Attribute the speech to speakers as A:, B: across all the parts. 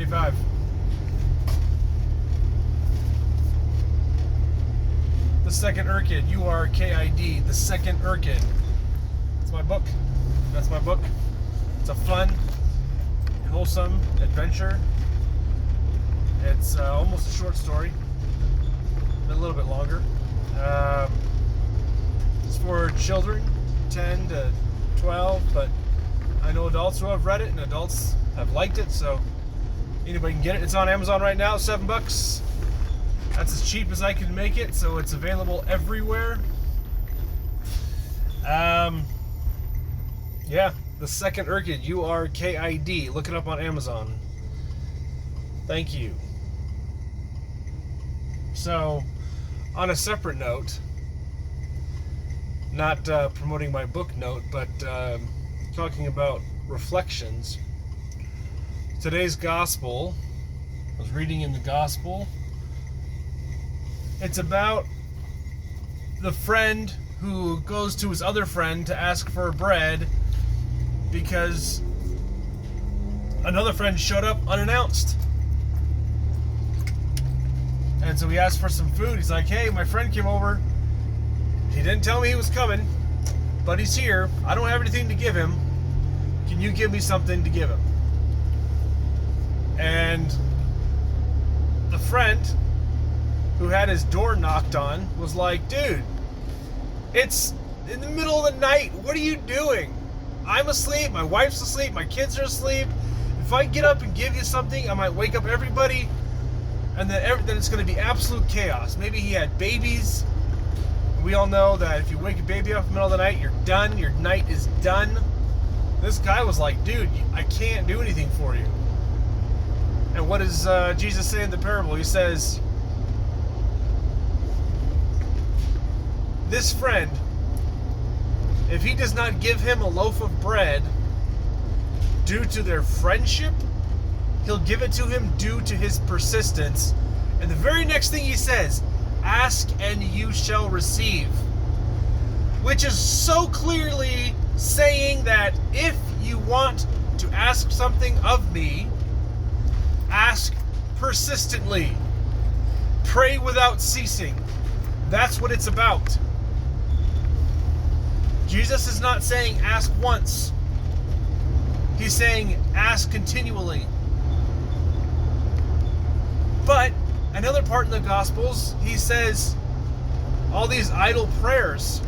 A: $1.75. The Second Urkid, URKID, The Second Urkid. It's my book. That's my book. It's a fun, wholesome adventure. It's almost a short story, a little bit longer. It's for children, 10 to 12, but I know adults who have read it and adults have liked it, so anybody can get it. It's on Amazon right now, $7. That's as cheap as I can make it, so it's available everywhere. Yeah, The Second Urkid, URKID. Look it up on Amazon. Thank you. So, on a separate note, not promoting my book note, but talking about reflections. Today's gospel, I was reading in the gospel. It's about the friend who goes to his other friend to ask for bread because another friend showed up unannounced. And so he asked for some food. He's like, hey, my friend came over. He didn't tell me he was coming, but he's here. I don't have anything to give him. Can you give me something to give him? And the friend who had his door knocked on was like, dude, it's in the middle of the night. What are you doing? I'm asleep. My wife's asleep. My kids are asleep. If I get up and give you something, I might wake up everybody, and then it's going to be absolute chaos. Maybe he had babies. We all know that if you wake a baby up in the middle of the night, you're done. Your night is done. This guy was like, dude, I can't do anything for you. And what does Jesus say in the parable? He says, this friend, if he does not give him a loaf of bread due to their friendship, he'll give it to him due to his persistence. And the very next thing he says, ask and you shall receive. Which is so clearly saying that if you want to ask something of me, ask persistently. Pray without ceasing. That's what it's about. Jesus is not saying ask once. He's saying ask continually. But another part in the Gospels, he says all these idle prayers,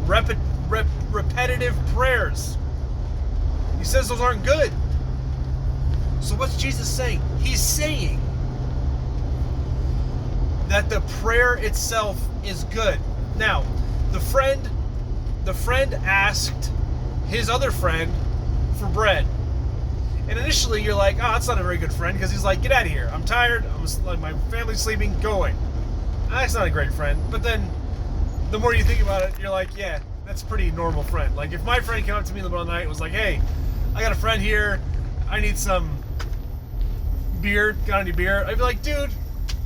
A: repetitive prayers. He says those aren't good. So what's Jesus saying? He's saying that the prayer itself is good. Now, the friend asked his other friend for bread. And initially you're like, oh, that's not a very good friend, because he's like, get out of here. I'm tired. My family's sleeping. Go away. That's not a great friend. But then the more you think about it, you're like, yeah, that's a pretty normal friend. Like if my friend came up to me in the middle of the night and was like, hey, I got a friend here. I need some beer. Got any beer? I'd be like, dude,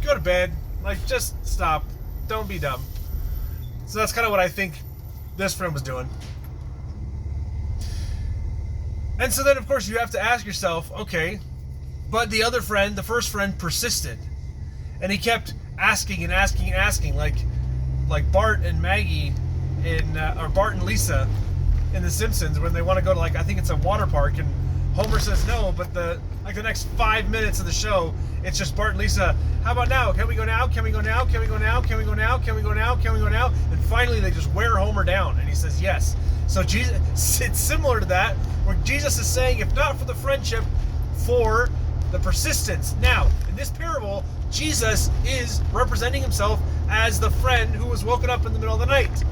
A: go to bed. Like, just stop. Don't be dumb. So that's kind of what I think this friend was doing. And so then, of course, you have to ask yourself, okay, but the other friend, the first friend, persisted. And he kept asking and asking and asking, like Bart and Maggie or Bart and Lisa in The Simpsons, when they want to go to, like, I think it's a water park, and Homer says no, but the next 5 minutes of the show, it's just Bart and Lisa, how about now? Can we go now? Can we go now? Can we go now? Can we go now? Can we go now? Can we go now? And finally they just wear Homer down, and he says yes. So Jesus, it's similar to that, where Jesus is saying, if not for the friendship, for the persistence. Now, in this parable, Jesus is representing himself as the friend who was woken up in the middle of the night.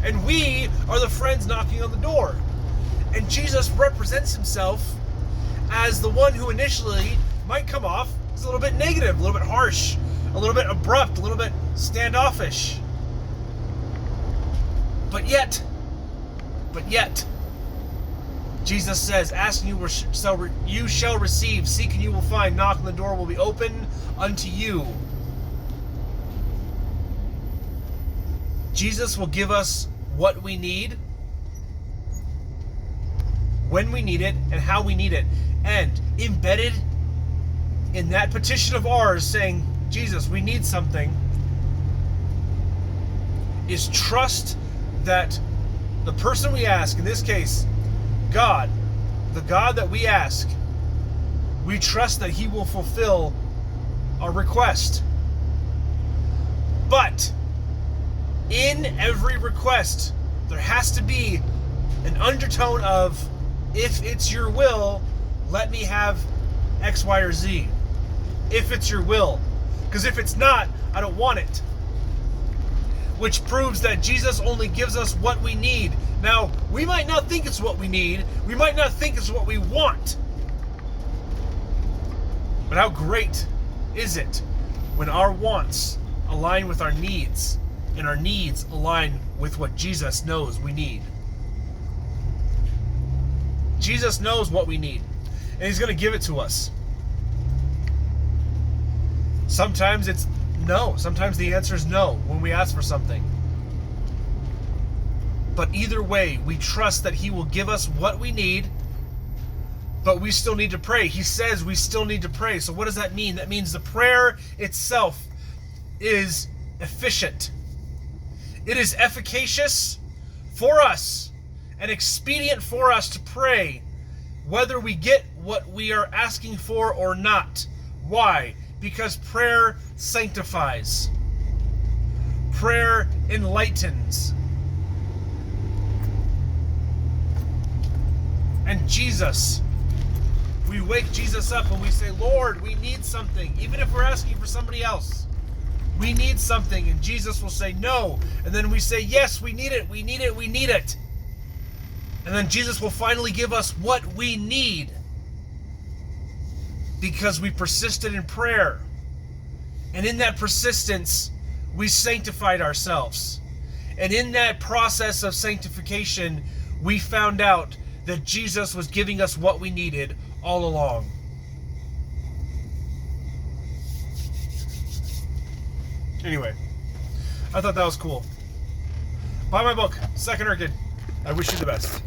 A: And we are the friends knocking on the door. And Jesus represents himself as the one who initially might come off as a little bit negative, a little bit harsh, a little bit abrupt, a little bit standoffish. But yet, Jesus says, ask and you shall receive, seek and you will find, knock and the door will be open unto you. Jesus will give us what we need when we need it and how we need it. And embedded in that petition of ours saying, Jesus, we need something, is trust that the person we ask, in this case, God, the God that we ask, we trust that he will fulfill our request. But in every request, there has to be an undertone of, if it's your will, let me have X, Y, or Z. If it's your will. Because if it's not, I don't want it. Which proves that Jesus only gives us what we need. Now, we might not think it's what we need. We might not think it's what we want. But how great is it when our wants align with our needs, and our needs align with what Jesus knows we need. Jesus knows what we need, and he's going to give it to us. Sometimes it's no. Sometimes the answer is no when we ask for something. But either way, we trust that he will give us what we need, but we still need to pray. He says we still need to pray. So what does that mean? That means the prayer itself is efficient. It is efficacious for us and expedient for us to pray whether we get what we are asking for or not. Why? Because prayer sanctifies. Prayer enlightens. And Jesus, we wake Jesus up and we say, Lord, we need something. Even if we're asking for somebody else, we need something. And Jesus will say no. And then we say, yes, we need it, we need it, we need it. And then Jesus will finally give us what we need, because we persisted in prayer. And in that persistence, we sanctified ourselves. And in that process of sanctification, we found out that Jesus was giving us what we needed all along. Anyway, I thought that was cool. Buy my book, Second Orchid. I wish you the best.